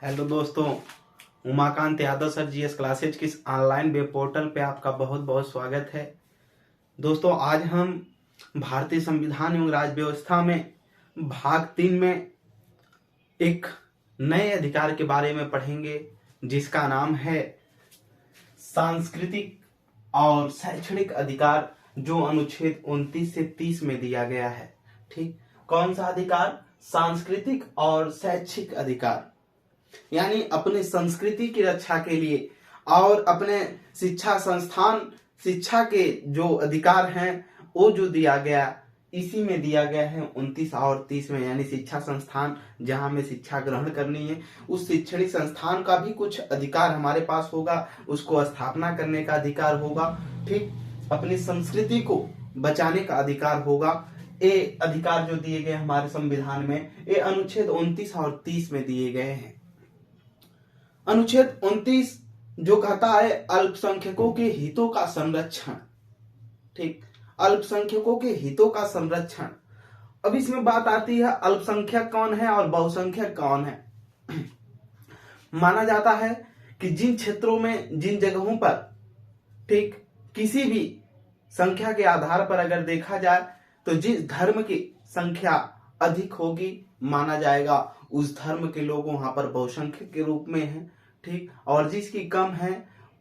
Hello दोस्तों, Umakant Yadav sir GS classes की इस ऑनलाइन वेब पोर्टल पे आपका बहुत बहुत स्वागत है। दोस्तों, आज हम भारतीय संविधान एवं राज्य व्यवस्था में भाग 3 में एक नए अधिकार के बारे में पढ़ेंगे, जिसका नाम है सांस्कृतिक और शैक्षणिक अधिकार, जो अनुच्छेद 29 से 30 में दिया गया है। ठीक, कौन सा अधिकार? सांस्कृतिक और शैक्षिक अधिकार, यानी अपनी संस्कृति की रक्षा के लिए और अपने शिक्षा संस्थान शिक्षा के जो अधिकार हैं वो जो दिया गया, इसी में दिया गया है 29 और 30 में। यानी शिक्षा संस्थान जहां हमें शिक्षा ग्रहण करनी है, उस शैक्षणिक संस्थान का भी कुछ अधिकार हमारे पास होगा, उसको स्थापना करने का अधिकार होगा। ठीक, अपनी संस्कृति को बचाने का अधिकार होगा। ये अधिकार जो दिए गए हमारे संविधान में, ये अनुच्छेद 29 और 30 में दिए गए हैं। अनुच्छेद 29 जो कहता है अल्पसंख्यकों के हितों का संरक्षण। ठीक, अल्पसंख्यकों के हितों का संरक्षण। अब इसमें बात आती है अल्पसंख्यक कौन है और बहुसंख्यक कौन है। माना जाता है कि जिन क्षेत्रों में, जिन जगहों पर, ठीक, किसी भी संख्या के आधार पर अगर देखा जाए तो जिस धर्म की संख्या अधिक होगी, माना जाएगा उस धर्म के लोग वहां पर बहुसंख्यक के रूप में हैं। ठीक, और जिसकी कम है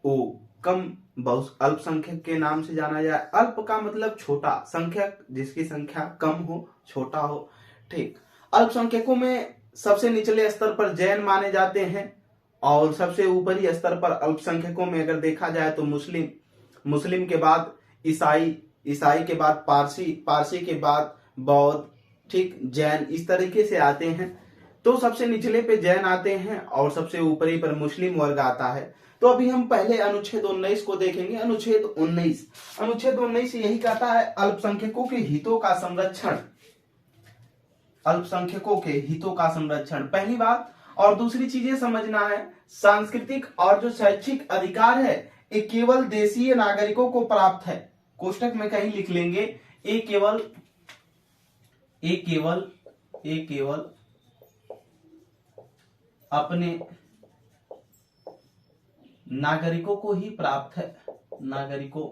वो कम अल्पसंख्यक के नाम से जाना जाए। अल्प का मतलब छोटा, संख्यक जिसकी संख्या कम हो, छोटा हो। ठीक, अल्पसंख्यकों में सबसे निचले स्तर पर जैन माने जाते हैं और सबसे ऊपरी स्तर पर अल्पसंख्यकों में अगर देखा जाए तो मुस्लिम के बाद ईसाई के बाद पारसी के बाद बौद्ध, ठीक, जैन, इस तरीके से आते हैं। तो सबसे निचले पे जैन आते हैं और सबसे ऊपरी पर मुस्लिम वर्ग आता है। तो अभी हम पहले अनुच्छेद 19 को देखेंगे। अनुच्छेद 19 यही कहता है अल्पसंख्यकों के हितों का संरक्षण। अल्पसंख्यकों के हितों का संरक्षण, पहली बात। और दूसरी चीजें समझना है, सांस्कृतिक और जो शैक्षिक अधिकार है ये केवल देशीय नागरिकों को प्राप्त है। कोष्टक में कहीं लिख लेंगे, ये केवल अपने नागरिकों को ही प्राप्त है, नागरिकों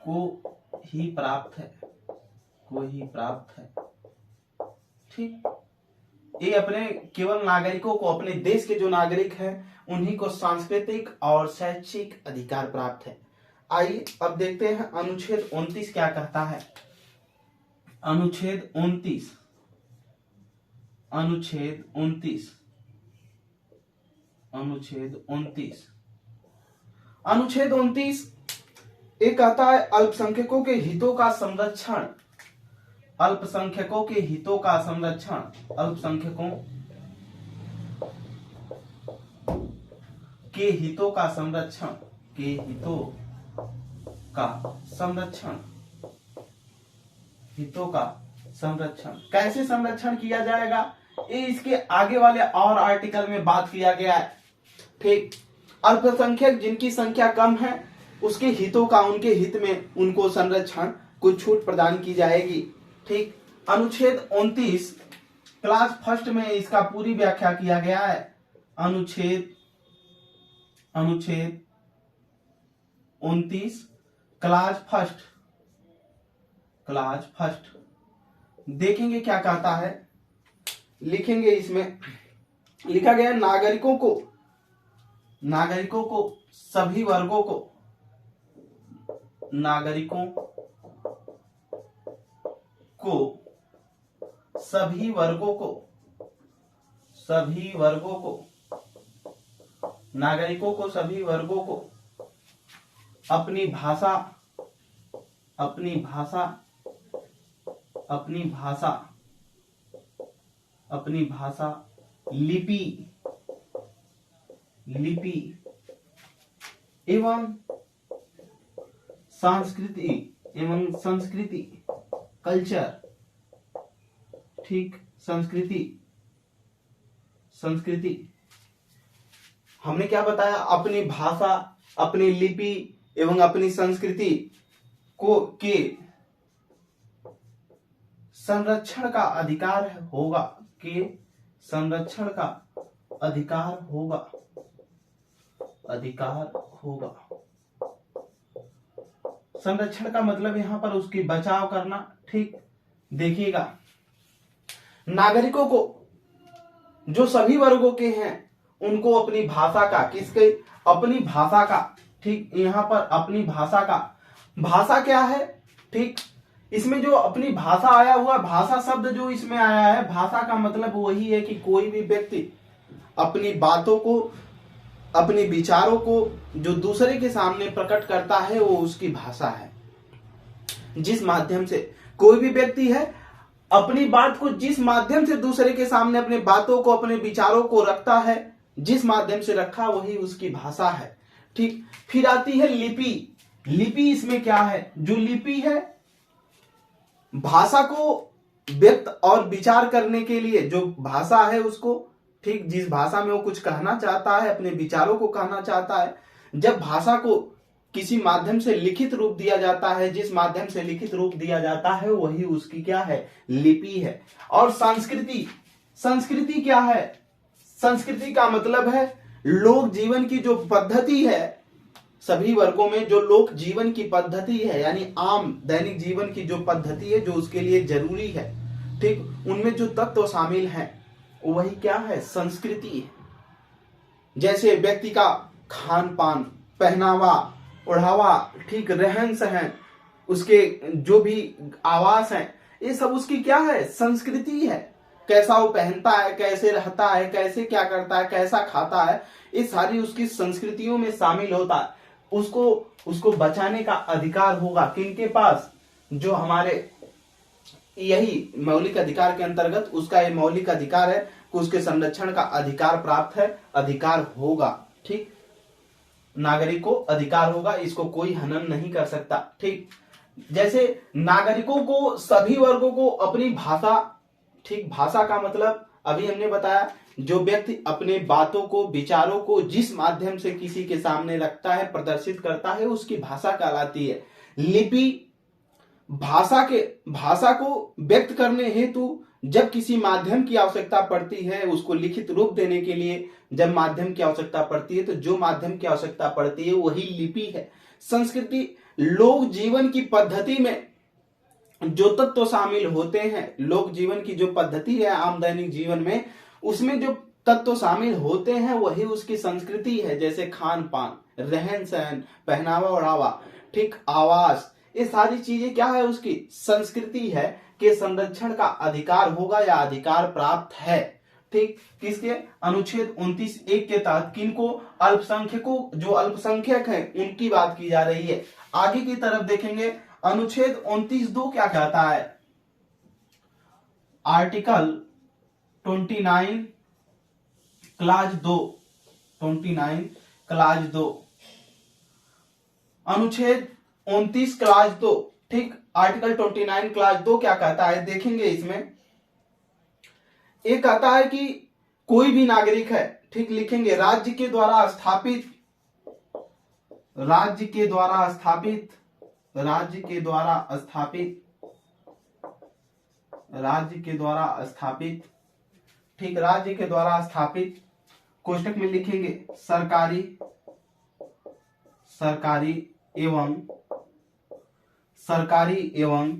को ही प्राप्त है। ठीक, ये अपने केवल नागरिकों को, अपने देश के जो नागरिक हैं उन्हीं को सांस्कृतिक और शैक्षिक अधिकार प्राप्त है। आइए अब देखते हैं अनुच्छेद 29 क्या कहता है। अनुच्छेद 29 ये कहता है अल्पसंख्यकों के हितों का संरक्षण। अल्पसंख्यकों के हितों का संरक्षण, अल्पसंख्यकों के हितों का संरक्षण, के हितों का संरक्षण, हितों का संरक्षण कैसे संरक्षण किया जाएगा, ये इसके आगे वाले और आर्टिकल में बात किया गया है। ठीक, अल्पसंख्यक जिनकी संख्या कम है उसके हितों का, उनके हित में उनको संरक्षण, कुछ छूट प्रदान की जाएगी। ठीक, अनुच्छेद 29 क्लास फर्स्ट में इसका पूरी व्याख्या किया गया है। अनुच्छेद 29 क्लास फर्स्ट देखेंगे क्या कहता है, लिखेंगे। इसमें लिखा गया नागरिकों को सभी वर्गों को, नागरिकों को सभी वर्गों को, नागरिकों को सभी वर्गों को अपनी भाषा, लिपि एवं संस्कृति कल्चर, ठीक, संस्कृति हमने क्या बताया, अपनी भाषा, अपनी लिपि एवं अपनी संस्कृति को के संरक्षण का अधिकार होगा, के संरक्षण का अधिकार होगा, अधिकार होगा। संरक्षण का मतलब यहां पर उसकी बचाव करना। ठीक, देखिएगा, नागरिकों को, जो सभी वर्गों के हैं, उनको अपनी भाषा का, किसके, अपनी भाषा का, ठीक, यहां पर अपनी भाषा का, भाषा क्या है, ठीक, इसमें जो अपनी भाषा आया हुआ, भाषा शब्द जो इसमें आया है, भाषा का मतलब वही है कि कोई भी व्यक्ति अपनी बातों को, अपने विचारों को जो दूसरे के सामने प्रकट करता है वो उसकी भाषा है। जिस माध्यम से कोई भी व्यक्ति है अपनी बात को जिस माध्यम से दूसरे के सामने अपने बातों को, अपने विचारों को रखता है, जिस माध्यम से रखा वही उसकी भाषा है। ठीक, फिर आती है लिपि। लिपि इसमें क्या है, जो लिपि है भाषा को व्यक्त और विचार करने के लिए, जो भाषा है उसको, ठीक, जिस भाषा में वो कुछ कहना चाहता है, अपने विचारों को कहना चाहता है, जब भाषा को किसी माध्यम से लिखित रूप दिया जाता है, जिस माध्यम से लिखित रूप दिया जाता है वही उसकी क्या है, लिपि है। और संस्कृति, संस्कृति क्या है, संस्कृति का मतलब है लोक जीवन की जो पद्धति है, सभी वर्गों में जो लोक जीवन की पद्धति है, यानी आम दैनिक जीवन की जो पद्धति है, जो उसके लिए जरूरी है, ठीक, उनमें जो तत्व शामिल हैं वही क्या है, संस्कृति है। जैसे व्यक्ति का खान पान, पहनावा ओढ़ावा, ठीक, रहन सहन, उसके जो भी आवास है, ये सब उसकी क्या है, संस्कृति है। कैसा वो पहनता है, कैसे रहता है, कैसे क्या करता है, कैसा खाता है, ये सारी उसकी संस्कृतियों में शामिल होता है। उसको बचाने का अधिकार होगा किनके पास, जो हमारे यही मौलिक अधिकार के अंतर्गत उसका ये मौलिक अधिकार है कि उसके संरक्षण का अधिकार प्राप्त है, अधिकार होगा। ठीक, नागरिक को अधिकार होगा, इसको कोई हनन नहीं कर सकता। ठीक, जैसे नागरिकों को, सभी वर्गों को अपनी भाषा, ठीक, भाषा का मतलब अभी हमने बताया, जो व्यक्ति अपने बातों को, विचारों को जिस माध्यम से किसी के सामने रखता है, प्रदर्शित करता है, उसकी भाषा कहलाती है। लिपि, भाषा को व्यक्त करने हेतु जब किसी माध्यम की आवश्यकता पड़ती है, उसको लिखित रूप देने के लिए जब माध्यम की आवश्यकता पड़ती है, तो जो माध्यम की आवश्यकता पड़ती है वही लिपि है। संस्कृति, लोक जीवन की पद्धति में जो तत्व शामिल होते हैं, लोक जीवन की जो पद्धति है आम दैनिक जीवन में, उसमें जो तत्व शामिल होते हैं वही उसकी संस्कृति है। जैसे खान पान, रहन सहन, पहनावा ओढ़ावा, ठीक, आवास, ये सारी चीजें क्या है, उसकी संस्कृति है के संरक्षण का अधिकार होगा या अधिकार प्राप्त है। ठीक, किसके, अनुच्छेद 29(1) के तहत किनको, अल्पसंख्यकों, जो अल्पसंख्यक हैं उनकी बात की जा रही है। आगे की तरफ देखेंगे, अनुच्छेद 29(2) क्या कहता है, आर्टिकल 29 क्लाज 2, 29 क्लाज 2, अनुच्छेद 29 क्लाज 2, ठीक, आर्टिकल 29 क्लास 2 क्या कहता है, देखेंगे इसमें। एक कहता है कि कोई भी नागरिक है, ठीक, लिखेंगे राज्य के द्वारा स्थापित, राज्य के द्वारा स्थापित, राज्य के द्वारा स्थापित, राज्य के द्वारा स्थापित, ठीक, राज्य के द्वारा स्थापित, कोष्टक में लिखेंगे सरकारी, सरकारी एवं, सरकारी एवं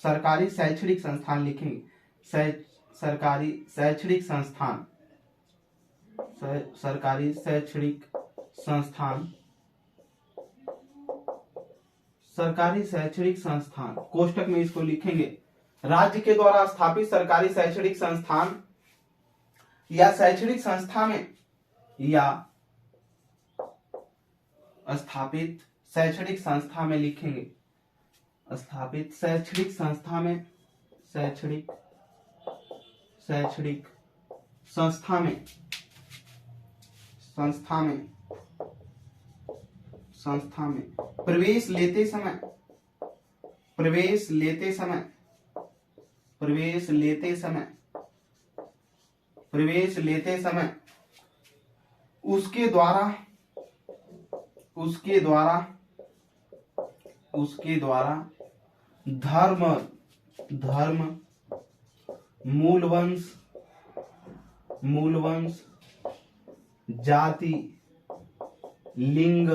सरकारी शैक्षणिक संस्थान लिखेंगे, सरकारी शैक्षणिक संस्थान, सरकारी शैक्षणिक संस्थान, सरकारी शैक्षणिक संस्थान, कोष्टक में इसको लिखेंगे राज्य के द्वारा स्थापित सरकारी शैक्षणिक संस्थान या शैक्षणिक संस्था में, या स्थापित शैक्षणिक संस्था में लिखेंगे, स्थापित शैक्षणिक संस्था में, शैक्षणिक संस्था में, संस्था में प्रवेश लेते समय, प्रवेश लेते समय, प्रवेश लेते समय, प्रवेश लेते समय उसके द्वारा, उसके द्वारा, उसके द्वारा धर्म, धर्म, मूल वंश, मूल वंश, जाति, लिंग,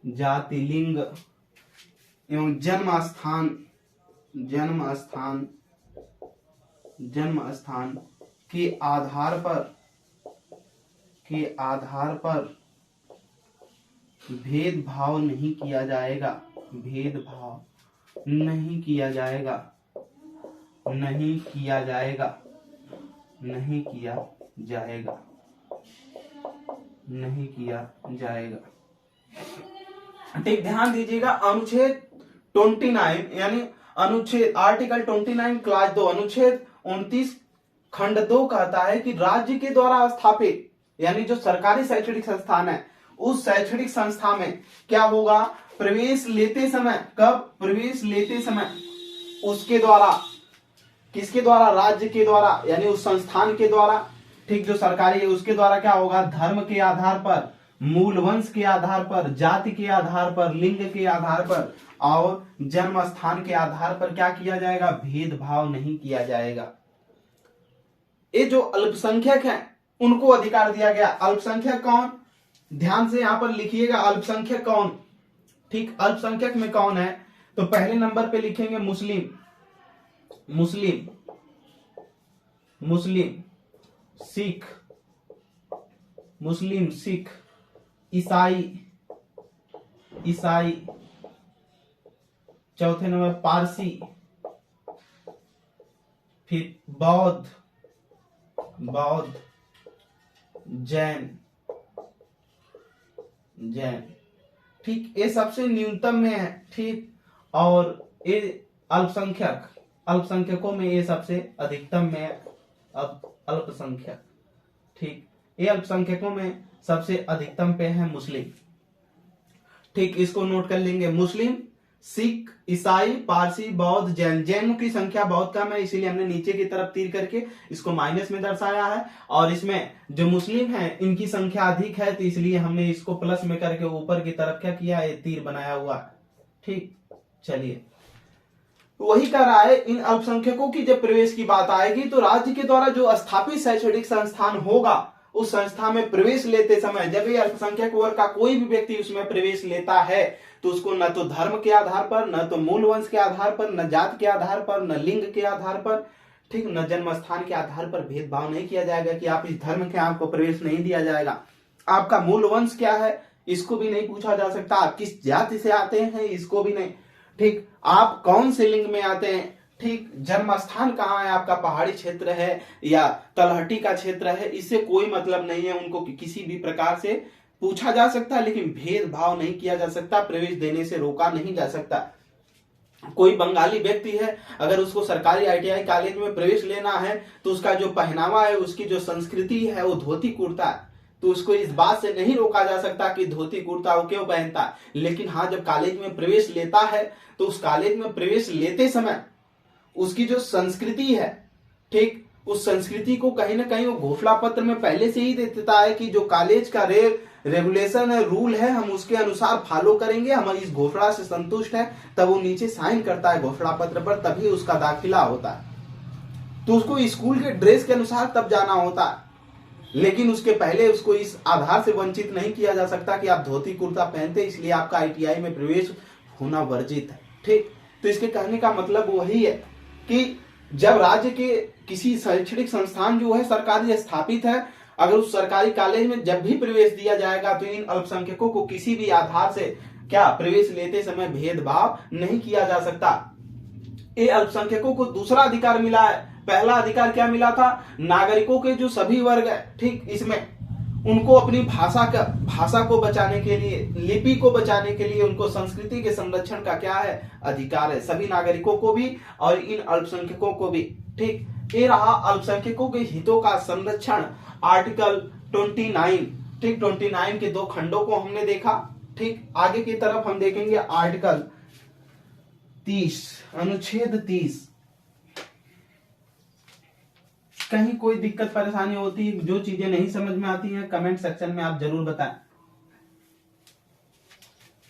जाति लिंग एवं जन्म स्थान के आधार पर भेदभाव नहीं किया जाएगा, नहीं किया जाएगा। ठीक, ध्यान दीजिएगा। अनुच्छेद 29 यानी अनुच्छेद आर्टिकल 29 क्लास 2 अनुच्छेद 29 खंड 2 कहता है कि राज्य के द्वारा स्थापित यानी जो सरकारी शैक्षणिक संस्थान है उस शैक्षणिक संस्था में क्या होगा, प्रवेश लेते समय उसके द्वारा, किसके द्वारा, राज्य के द्वारा यानी उस संस्थान के द्वारा, ठीक, जो सरकारी है उसके द्वारा क्या होगा, धर्म के आधार पर, मूल वंश के आधार पर, जाति के आधार पर, लिंग के आधार पर और जन्म स्थान के आधार पर क्या किया जाएगा, भेदभाव नहीं किया जाएगा। ये जो अल्पसंख्यक हैं उनको अधिकार दिया गया। अल्पसंख्यक कौन, ध्यान से यहां पर लिखिएगा, अल्पसंख्यक कौन, ठीक, अल्पसंख्यक में कौन है, तो पहले नंबर पे लिखेंगे मुस्लिम, सिख, ईसाई, चौथे नंबर पारसी, फिर बौद्ध, जैन, ठीक, ये सबसे न्यूनतम में है, ठीक, और ये अल्पसंख्यकों में ये सबसे अधिकतम में है, अल्पसंख्यक, ठीक, ये अल्पसंख्यकों में सबसे अधिकतम पे है मुस्लिम, ठीक, इसको नोट कर लेंगे। मुस्लिम, सिख, ईसाई, पारसी, बौद्ध, जैनों की संख्या बहुत कम है, इसीलिए हमने नीचे की तरफ तीर करके इसको माइनस में दर्शाया है, और इसमें जो मुस्लिम हैं इनकी संख्या अधिक है, तो इसलिए हमने इसको प्लस में करके ऊपर की तरफ क्या किया है, तीर बनाया हुआ, ठीक। चलिए, वही कर रहा है, इन अल्पसंख्यकों की जब प्रवेश की बात आएगी तो राज्य के द्वारा जो स्थापित शैक्षणिक संस्थान होगा उस संस्था में प्रवेश लेते समय जब ये अल्पसंख्यक वर्ग का कोई भी व्यक्ति उसमें प्रवेश लेता है तो उसको न तो धर्म के आधार पर, न तो मूल वंश के आधार पर, न जात के आधार पर, न लिंग के आधार पर, ठीक, न जन्म स्थान के आधार पर भेदभाव नहीं किया जाएगा कि आप इस धर्म के, आपको प्रवेश नहीं दिया जाएगा। आपका मूल वंश क्या है इसको भी नहीं पूछा जा सकता, आप किस जाति से आते हैं इसको भी नहीं, ठीक, आप कौन से लिंग में आते हैं, ठीक, जन्म स्थान कहाँ है आपका, पहाड़ी क्षेत्र है या तलहटी का क्षेत्र है, इससे कोई मतलब नहीं है, उनको किसी भी प्रकार से पूछा जा सकता है लेकिन भेदभाव नहीं किया जा सकता, प्रवेश देने से रोका नहीं जा सकता। कोई बंगाली व्यक्ति है, अगर उसको सरकारी ITI कॉलेज में प्रवेश लेना है तो उसका जो पहनावा है, उसकी जो संस्कृति है वो धोती कुर्ता है, तो उसको इस बात से नहीं रोका जा सकता कि धोती कुर्ता वो क्यों पहनता है। लेकिन हाँ, जब कॉलेज में प्रवेश लेता है तो उस कॉलेज में प्रवेश लेते समय उसकी जो संस्कृति है, ठीक, उस संस्कृति को कहीं ना कहीं वो घोषणा पत्र में पहले से ही दे देता है कि जो कॉलेज का रेगुलेशन है, रूल है, हम उसके अनुसार फॉलो करेंगे, हम इस घोषणा से संतुष्ट है, तब वो नीचे साइन करता है घोषणा पत्र पर, तभी उसका दाखिला होता है। तो उसको स्कूल के ड्रेस के अनुसार तब जाना होता है, लेकिन उसके पहले उसको इस आधार से वंचित नहीं किया जा सकता कि आप धोती कुर्ता पहनते इसलिए आपका ITI में प्रवेश होना वर्जित है, ठीक। तो इसके कहने का मतलब वही है कि जब राज्य के किसी शैक्षणिक संस्थान जो है सरकारी स्थापित है, अगर उस सरकारी कॉलेज में जब भी प्रवेश दिया जाएगा तो इन अल्पसंख्यकों को किसी भी आधार से क्या प्रवेश लेते समय भेदभाव नहीं किया जा सकता। ये अल्पसंख्यकों को दूसरा अधिकार मिला है। पहला अधिकार क्या मिला था, नागरिकों के जो सभी वर्ग है, ठीक, इसमें उनको अपनी भाषा को बचाने के लिए, लिपि को बचाने के लिए, उनको संस्कृति के संरक्षण का क्या है, अधिकार है, सभी नागरिकों को भी और इन अल्पसंख्यकों को भी, ठीक। ये रहा अल्पसंख्यकों के हितों का संरक्षण, आर्टिकल 29, ठीक, 29 के 2 खंडों को हमने देखा, ठीक। आगे की तरफ हम देखेंगे आर्टिकल 30, अनुच्छेद 30। कहीं कोई दिक्कत परेशानी होती है, जो चीजें नहीं समझ में आती हैं कमेंट सेक्शन में आप जरूर बताएं,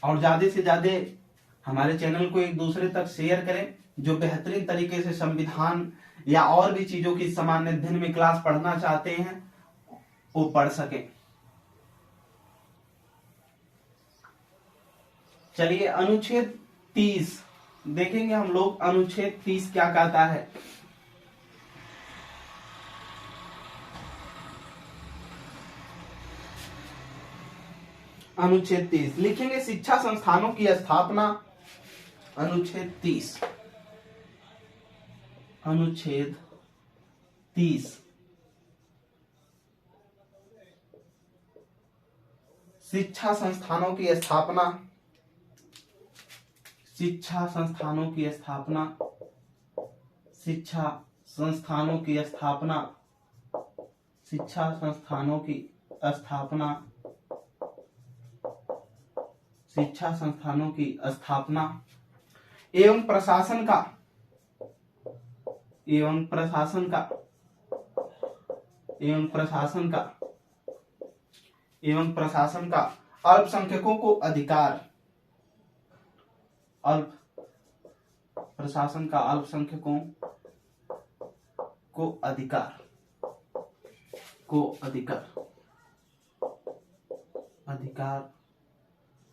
और ज्यादा से ज्यादा हमारे चैनल को एक दूसरे तक शेयर करें जो बेहतरीन तरीके से संविधान या और भी चीजों की सामान्य अध्ययन में क्लास पढ़ना चाहते हैं वो पढ़ सके। चलिए अनुच्छेद 30 देखेंगे हम लोग। अनुच्छेद 30 क्या कहता है? अनुच्छेद 30 लिखेंगे शिक्षा संस्थानों की स्थापना। अनुच्छेद 30 अनुच्छेद 30 शिक्षा संस्थानों की स्थापना। शिक्षा संस्थानों की स्थापना। शिक्षा संस्थानों की स्थापना। शिक्षा संस्थानों की स्थापना। शिक्षा संस्थानों की स्थापना एवं प्रशासन का एवं प्रशासन का एवं प्रशासन का एवं प्रशासन का अल्पसंख्यकों को अधिकार। प्रशासन का अल्पसंख्यकों को अधिकार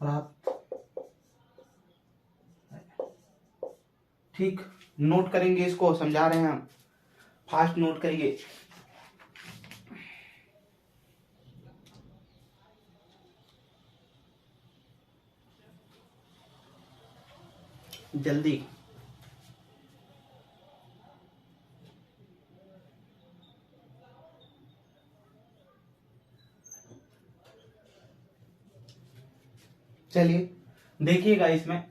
प्राप्त। ठीक, नोट करेंगे, इसको समझा रहे हैं हम, फास्ट नोट करिए। जल्दी। चलिए देखिएगा, इसमें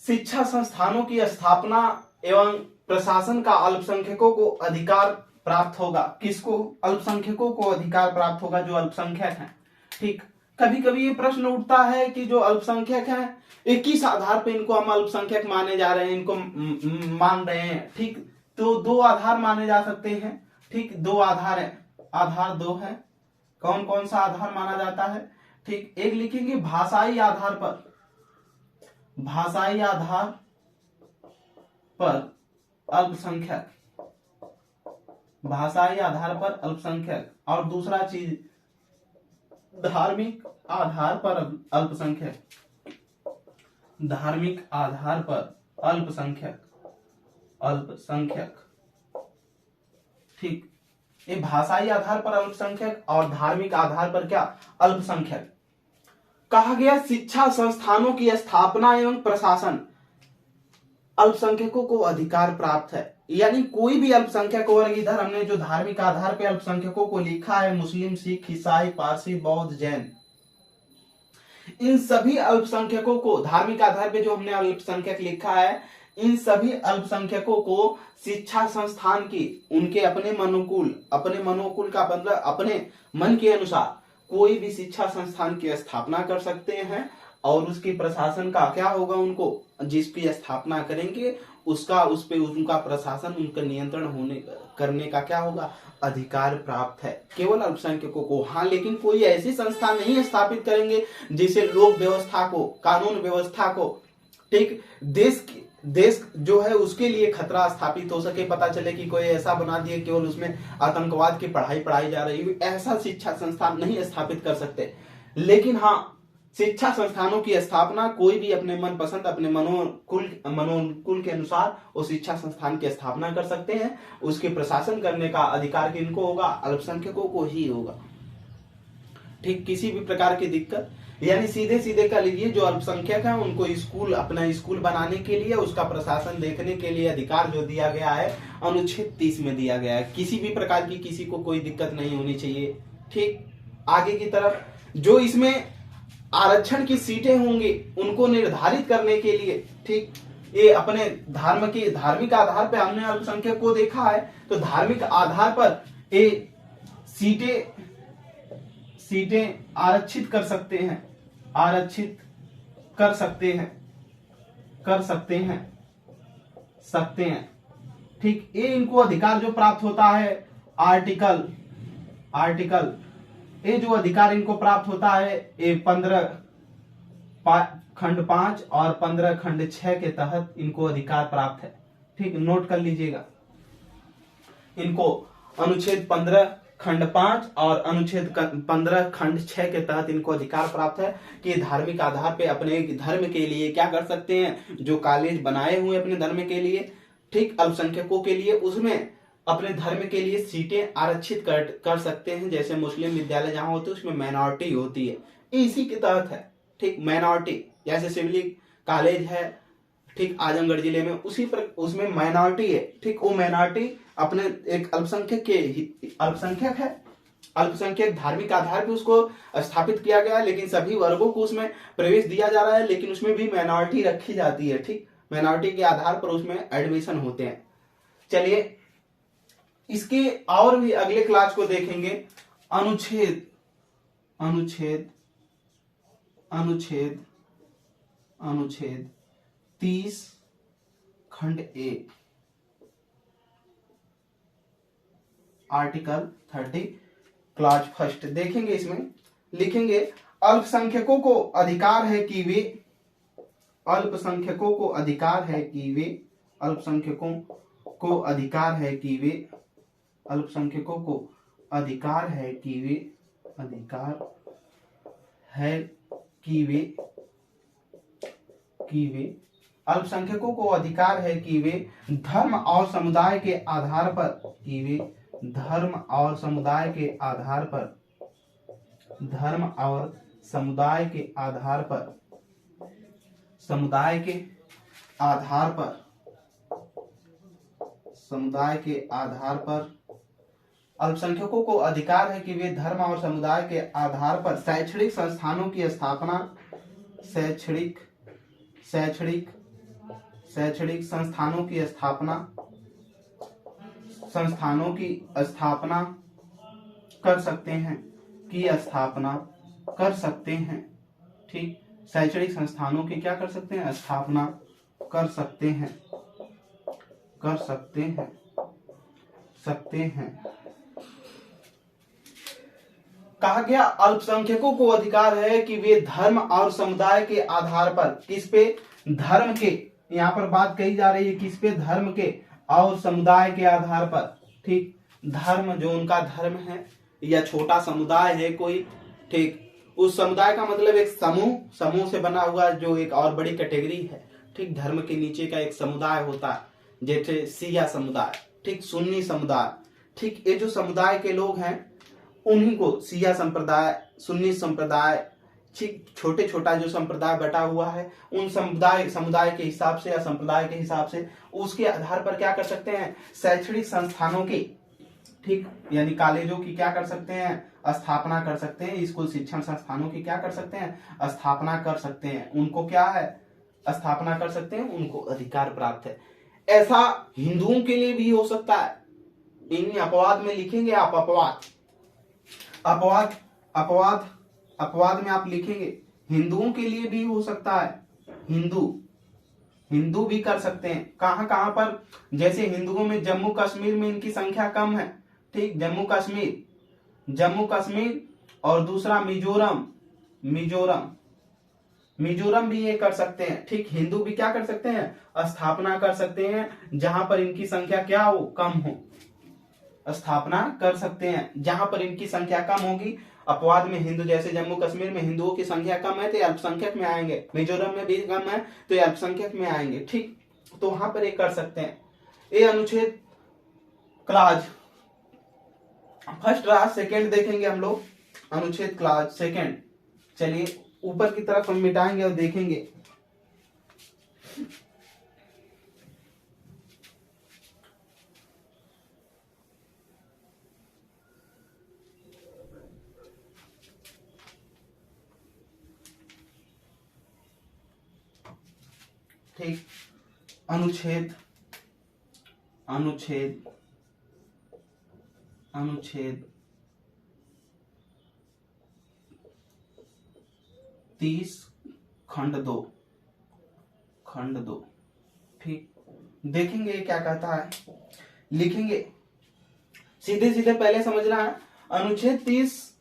शिक्षा संस्थानों की स्थापना एवं प्रशासन का अल्पसंख्यकों को अधिकार प्राप्त होगा। किसको? अल्पसंख्यकों को अधिकार प्राप्त होगा जो अल्पसंख्यक हैं। ठीक, कभी कभी ये प्रश्न उठता है कि जो अल्पसंख्यक हैं एक ही आधार पे इनको हम अल्पसंख्यक माने जा रहे हैं, इनको मान रहे हैं। ठीक, तो दो आधार माने जा सकते हैं। ठीक, दो आधार है, आधार दो है। कौन कौन सा आधार माना जाता है? ठीक, एक लिखेंगे भाषाई आधार पर, भाषाई आधार पर अल्पसंख्यक, भाषाई आधार पर अल्पसंख्यक, और दूसरा चीज धार्मिक आधार पर अल्पसंख्यक, धार्मिक आधार पर अल्पसंख्यक, अल्पसंख्यक। ठीक, ये भाषाई आधार पर अल्पसंख्यक और धार्मिक आधार पर क्या? अल्पसंख्यक। कहा गया शिक्षा संस्थानों की स्थापना एवं प्रशासन अल्पसंख्यकों को अधिकार प्राप्त है। यानी कोई भी अल्पसंख्यक वर्ग, इधर हमने जो धार्मिक आधार पर अल्पसंख्यकों को लिखा है, मुस्लिम, सिख, ईसाई, पारसी, बौद्ध, जैन, इन सभी अल्पसंख्यकों को धार्मिक आधार पर जो हमने अल्पसंख्यक लिखा है, इन सभी अल्पसंख्यकों को शिक्षा संस्थान की उनके अपने मनोकुल का मतलब अपने मन के अनुसार कोई भी शिक्षा संस्थान की स्थापना कर सकते हैं, और उसके प्रशासन का क्या होगा? उनको जिसकी स्थापना करेंगे उसका उस पे उनका प्रशासन, उनका नियंत्रण करने का क्या होगा? अधिकार प्राप्त है केवल अल्पसंख्यकों को। हाँ, लेकिन कोई ऐसी संस्था नहीं स्थापित करेंगे जिसे लोक व्यवस्था को, कानून व्यवस्था को, ठीक, देश जो है उसके लिए खतरा स्थापित हो सके। पता चले कि कोई ऐसा बना दिए केवल उसमें आतंकवाद की पढ़ाई जा रही है, ऐसा शिक्षा संस्थान नहीं स्थापित कर सकते। लेकिन हाँ, शिक्षा संस्थानों की स्थापना कोई भी अपने मनपसंद, अपने मनोनुकूल के अनुसार उस शिक्षा संस्थान की स्थापना कर सकते हैं। उसके प्रशासन करने का अधिकार किनको होगा? अल्पसंख्यकों को ही होगा। ठीक, किसी भी प्रकार की दिक्कत, यानी सीधे कर लीजिए, जो अल्पसंख्यक हैं उनको स्कूल, अपना स्कूल बनाने के लिए, उसका प्रशासन देखने के लिए अधिकार जो दिया गया है अनुच्छेद 30 में दिया गया है। किसी भी प्रकार की किसी को कोई दिक्कत नहीं होनी चाहिए। ठीक, आगे की तरफ जो इसमें आरक्षण की सीटें होंगी उनको निर्धारित करने के लिए, ठीक, ये अपने धार्मिक आधार पर हमने अल्पसंख्यक को देखा है, तो धार्मिक आधार पर ये सीटें आरक्षित कर सकते हैं, आरक्षित कर सकते हैं। ठीक, ये इनको अधिकार जो प्राप्त होता है आर्टिकल, ये जो अधिकार इनको प्राप्त होता है ये 15 खंड 5 और 15 खंड 6 के तहत इनको अधिकार प्राप्त है। ठीक, नोट कर लीजिएगा। इनको अनुच्छेद 15 खंड 5 और अनुच्छेद 15 खंड 6 के तहत इनको अधिकार प्राप्त है कि धार्मिक आधार पे अपने धर्म के लिए क्या कर सकते हैं, जो कॉलेज बनाए हुए अपने धर्म के लिए, ठीक, अल्पसंख्यकों के लिए, उसमें अपने धर्म के लिए सीटें आरक्षित कर सकते हैं। जैसे मुस्लिम विद्यालय जहां होते हैं उसमें माइनॉरिटी होती है, इसी के तहत है, ठीक, माइनॉरिटी। जैसे सिविल कॉलेज है, ठीक, आजमगढ़ जिले में, उसी पर उसमें माइनॉरिटी है, ठीक, वो माइनॉरिटी अपने एक अल्पसंख्यक है, अल्पसंख्यक धार्मिक आधार पे उसको स्थापित किया गया है, लेकिन सभी वर्गों को उसमें प्रवेश दिया जा रहा है, लेकिन उसमें भी माइनॉरिटी रखी जाती है, ठीक, माइनॉरिटी के आधार पर उसमें एडमिशन होते हैं। चलिए इसके और भी अगले क्लास को देखेंगे। अनुच्छेद अनुच्छेद अनुच्छेद अनुच्छेद 30 खंड 1 आर्टिकल 30 क्लास फर्स्ट देखेंगे। इसमें लिखेंगे अल्पसंख्यकों को अधिकार है कि वे अल्पसंख्यकों को अधिकार है कि वे अल्पसंख्यकों को अधिकार है कि वे अल्पसंख्यकों को अधिकार है कि वे अधिकार है कि वे अल्पसंख्यकों को अधिकार है कि वे धर्म और समुदाय के आधार पर कि वे धर्म और समुदाय के आधार पर धर्म और समुदाय के आधार पर समुदाय के आधार पर समुदाय के आधार पर अल्पसंख्यकों को अधिकार है कि वे धर्म और समुदाय के आधार पर शैक्षणिक संस्थानों की स्थापना शैक्षणिक संस्थानों की स्थापना कर सकते हैं ठीक, शैक्षणिक संस्थानों की क्या कर सकते हैं, स्थापना कर सकते हैं। कहा गया अल्पसंख्यकों को अधिकार है कि वे धर्म और समुदाय के आधार पर, किस पे, धर्म के, यहाँ पर बात कही जा रही है किस पे, धर्म के और समुदाय के आधार पर, ठीक, धर्म जो उनका धर्म है या छोटा समुदाय है कोई, ठीक, उस समुदाय का मतलब एक समूह से बना हुआ जो एक और बड़ी कैटेगरी है, ठीक, धर्म के नीचे का एक समुदाय होता है, जैसे सिया समुदाय, ठीक, सुन्नी समुदाय, ठीक, ये जो समुदाय के लोग हैं उन्हीं को सिया संप्रदाय, सुन्नी संप्रदाय, ठीक, छोटे छोटा जो संप्रदाय बटा हुआ है उन समुदाय के हिसाब से या संप्रदाय के हिसाब से उसके आधार पर क्या कर सकते हैं, शैक्षणिक संस्थानों की, ठीक, यानी कॉलेजों की क्या कर सकते हैं, स्थापना कर सकते हैं, स्कूल शिक्षण संस्थानों की क्या कर सकते हैं, स्थापना कर सकते हैं, उनको क्या है, स्थापना कर सकते हैं, उनको अधिकार प्राप्त है। ऐसा हिंदुओं के लिए भी हो सकता है। इन अपवाद में लिखेंगे आप, अपवाद में आप लिखेंगे हिंदुओं के लिए भी हो सकता है, हिंदू भी कर सकते हैं। कहां पर, जैसे हिंदुओं में जम्मू कश्मीर में इनकी संख्या कम है, ठीक, जम्मू कश्मीर और दूसरा मिजोरम भी ये कर सकते हैं, ठीक, हिंदू भी क्या कर सकते हैं, स्थापना कर सकते हैं जहां पर इनकी संख्या क्या हो, कम हो, स्थापना कर सकते हैं जहां पर इनकी संख्या कम होगी। अपवाद में हिंदू, जैसे जम्मू कश्मीर में हिंदुओं की संख्या कम है तो अल्पसंख्यक में आएंगे, मिजोरम में भी कम है तो अल्पसंख्यक में आएंगे, ठीक, तो वहां पर ये कर सकते हैं। ये अनुच्छेद क्लाज फर्स्ट रहा, सेकेंड देखेंगे हम लोग, अनुच्छेद क्लाज सेकेंड। चलिए ऊपर की तरफ हम मिटाएंगे और देखेंगे। ठीक, अनुच्छेद 30 खंड 2 ठीक, देखेंगे क्या कहता है, लिखेंगे, सीधे पहले समझना है। अनुच्छेद 30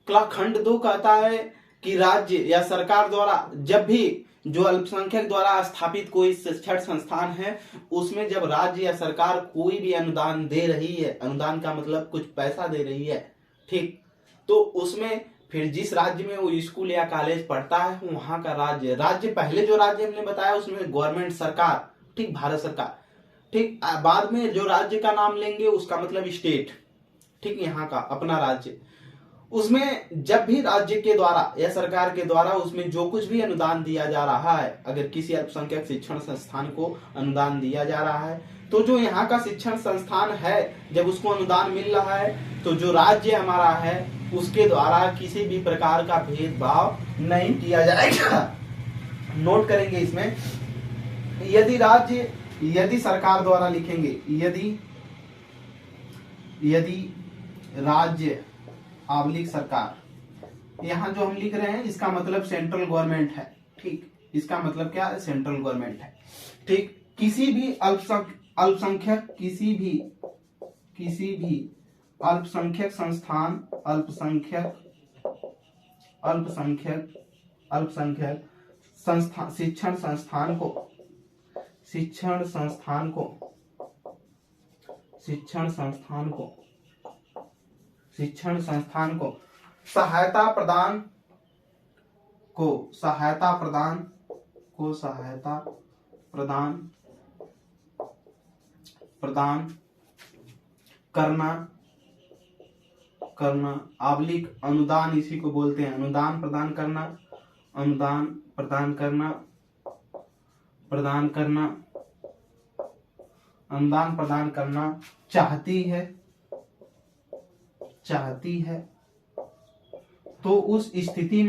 का खंड 2 कहता है कि राज्य या सरकार द्वारा जब भी जो अल्पसंख्यक द्वारा स्थापित कोई शिक्षण संस्थान है उसमें जब राज्य या सरकार कोई भी अनुदान दे रही है, अनुदान का मतलब कुछ पैसा दे रही है, ठीक, तो उसमें फिर जिस राज्य में वो स्कूल या कॉलेज पढ़ता है वहां का राज्य पहले जो राज्य हमने बताया उसमें गवर्नमेंट सरकार, ठीक, भारत सरकार, ठीक, बाद में जो राज्य का नाम लेंगे उसका मतलब स्टेट, ठीक, यहाँ का अपना राज्य। उसमें जब भी राज्य के द्वारा या सरकार के द्वारा उसमें जो कुछ भी अनुदान दिया जा रहा है, अगर किसी अल्पसंख्यक शिक्षण संस्थान को अनुदान दिया जा रहा है तो जो यहाँ का शिक्षण संस्थान है जब उसको अनुदान मिल रहा है तो जो राज्य हमारा है उसके द्वारा किसी भी प्रकार का भेदभाव नहीं किया जाएगा। नोट करेंगे इसमें, यदि सरकार द्वारा लिखेंगे, यदि राज्य आबलिक सरकार, यहाँ जो हम लिख रहे हैं इसका मतलब सेंट्रल गवर्नमेंट है, ठीक, इसका मतलब क्या है, सेंट्रल गवर्नमेंट है, ठीक। किसी भी अल्पसंख्यक अल्पसंख्यक संस्थान शिक्षण संस्थान को सहायता प्रदान करना आबलिक अनुदान, इसी को बोलते हैं अनुदान प्रदान करना चाहती है तो उस स्थिति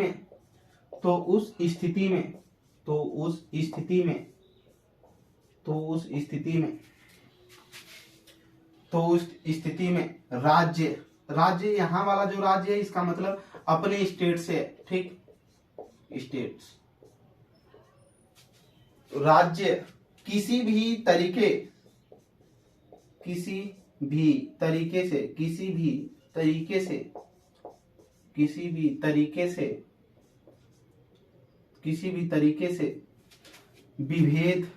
में राज्य यहाँ वाला जो राज्य है इसका मतलब अपने स्टेट से, ठीक, स्टेट्स, राज्य किसी भी तरीके से विभेद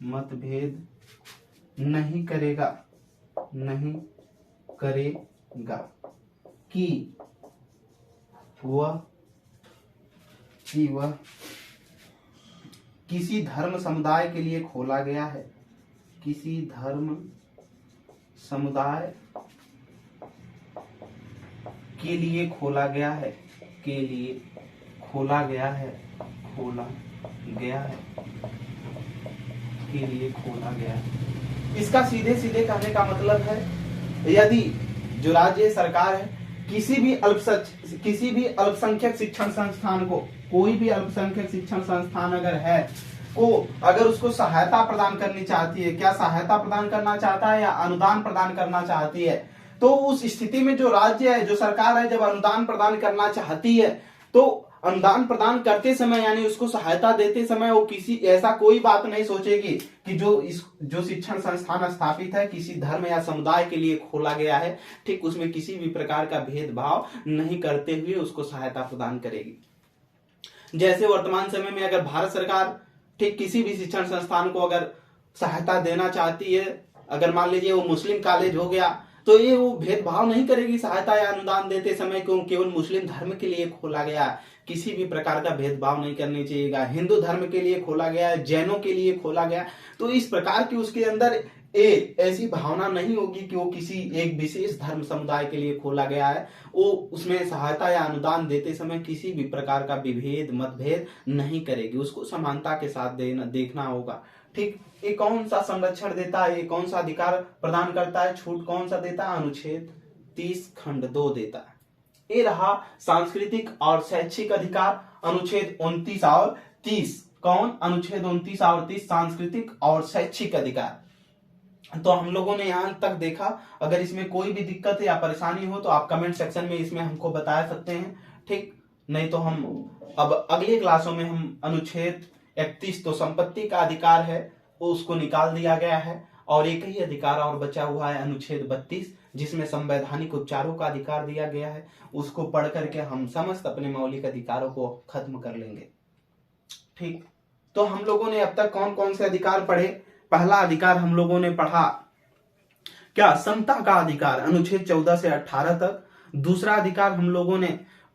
मतभेद नहीं करेगा कि वह किसी धर्म समुदाय के लिए खोला गया है, खोला गया है। इसका सीधे सीधे कहने का मतलब है यदि जो राज्य सरकार है किसी भी अल्पसंख्यक शिक्षण संस्थान को, कोई भी अल्पसंख्यक शिक्षण संस्थान अगर उसको सहायता प्रदान करनी चाहती है, क्या सहायता प्रदान करना चाहता है या अनुदान प्रदान करना चाहती है, तो उस स्थिति में जो राज्य है, जो सरकार है, जब अनुदान प्रदान करना चाहती है तो अनुदान प्रदान करते समय यानी उसको सहायता देते समय वो किसी ऐसा कोई बात नहीं सोचेगी कि जो शिक्षण संस्थान स्थापित है किसी धर्म या समुदाय के लिए खोला गया है, ठीक, उसमें किसी भी प्रकार का भेदभाव नहीं करते हुए उसको सहायता प्रदान करेगी। जैसे वर्तमान समय में अगर भारत सरकार, ठीक, किसी भी शिक्षण संस्थान को अगर सहायता देना चाहती है, अगर मान लीजिए वो मुस्लिम कॉलेज हो गया तो ये वो भेदभाव नहीं करेगी सहायता या अनुदान देते समय क्यों केवल मुस्लिम धर्म के लिए खोला गया, किसी भी प्रकार का भेदभाव नहीं करनी चाहिएगा, हिंदू धर्म के लिए खोला गया है, जैनों के लिए खोला गया, तो इस प्रकार की उसके अंदर ऐसी भावना नहीं होगी कि वो किसी एक विशेष धर्म समुदाय के लिए खोला गया है। वो उसमें सहायता या अनुदान देते समय किसी भी प्रकार का विभेद मतभेद नहीं करेगी, उसको समानता के साथ देखना होगा, ठीक। ये कौन सा संरक्षण देता है, ये कौन सा अधिकार प्रदान करता है, छूट कौन सा देता है, अनुच्छेद 30 खंड 2 देता है। ये रहा सांस्कृतिक और शैक्षिक अधिकार, अनुच्छेद 29 और 30। कौन? अनुच्छेद 29 और 30 सांस्कृतिक और शैक्षिक अधिकार। तो हम लोगों ने यहां तक देखा, अगर इसमें कोई भी दिक्कत या परेशानी हो तो आप कमेंट सेक्शन में इसमें हमको बता सकते हैं, ठीक। नहीं तो हम अब अगले क्लासों में हम अनुच्छेद 31 तो संपत्ति का अधिकार है वो उसको निकाल दिया गया है, और एक ही अधिकार और बचा हुआ है अनुच्छेद 32, जिसमें संवैधानिक उपचारों का अधिकार दिया गया है। उसको पढ़ करके हम समस्त अपने मौलिक अधिकारों को खत्म कर लेंगे। ठीक, तो हम लोगों ने अब तक कौन कौन से अधिकार पढ़े? पहला अधिकार हम लोगों ने पढ़ा क्या? समता का अधिकार, अनुच्छेद 14 से 18 तक। दूसरा अधिकार हम लोगों ने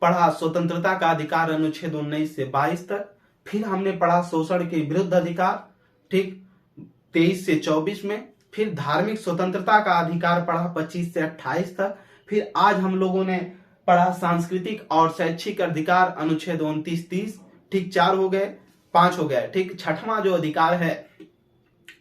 पढ़ा स्वतंत्रता का अधिकार, अनुच्छेद 19 से 22 तक। फिर हमने पढ़ा शोषण के विरुद्ध अधिकार, ठीक, 23 से 24 में। फिर धार्मिक स्वतंत्रता का अधिकार पढ़ा 25 से 28 तक। फिर आज हम लोगों ने पढ़ा सांस्कृतिक और शैक्षिक अधिकार, अनुच्छेद 29-30। ठीक, 4 हो गए, 5 हो गए। ठीक, छठवां जो अधिकार है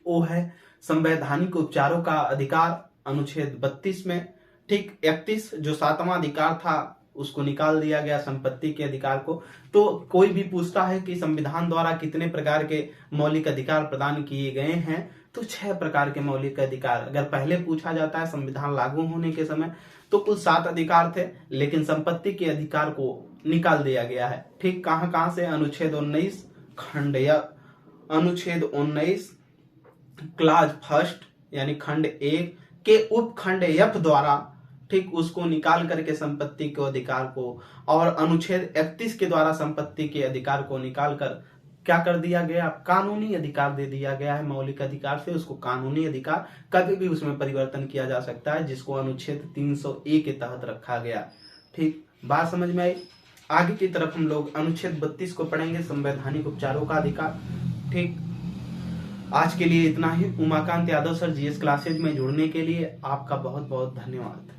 वो है संवैधानिक उपचारों का अधिकार, अनुच्छेद 32 में। ठीक, 31 जो 7वां अधिकार था उसको निकाल दिया गया, संपत्ति के अधिकार को। तो कोई भी पूछता है कि संविधान द्वारा कितने प्रकार के मौलिक अधिकार प्रदान किए गए हैं, तो 6 प्रकार के मौलिक अधिकार। अगर पहले पूछा जाता है संविधान लागू होने के समय तो कुल 7 अधिकार थे, लेकिन संपत्ति के अधिकार को निकाल दिया गया है। ठीक, कहां कहां से? अनुच्छेद 19 खंड अनुच्छेद 19 क्लाज फर्स्ट यानी खंड 1 के उपखंड F द्वारा, ठीक, उसको निकाल करके संपत्ति के अधिकार को, और अनुच्छेद 31 के द्वारा संपत्ति के अधिकार को निकाल कर क्या कर दिया गया? कानूनी अधिकार दे दिया गया है। मौलिक अधिकार से उसको कानूनी अधिकार, कभी भी उसमें परिवर्तन किया जा सकता है, जिसको अनुच्छेद 300A के तहत रखा गया। ठीक, बात समझ में आई? आगे की तरफ हम लोग अनुच्छेद 32 को पढ़ेंगे, संवैधानिक उपचारों का अधिकार। ठीक, आज के लिए इतना ही। Umakant Yadav sir, GS classes में जुड़ने के लिए आपका बहुत बहुत धन्यवाद।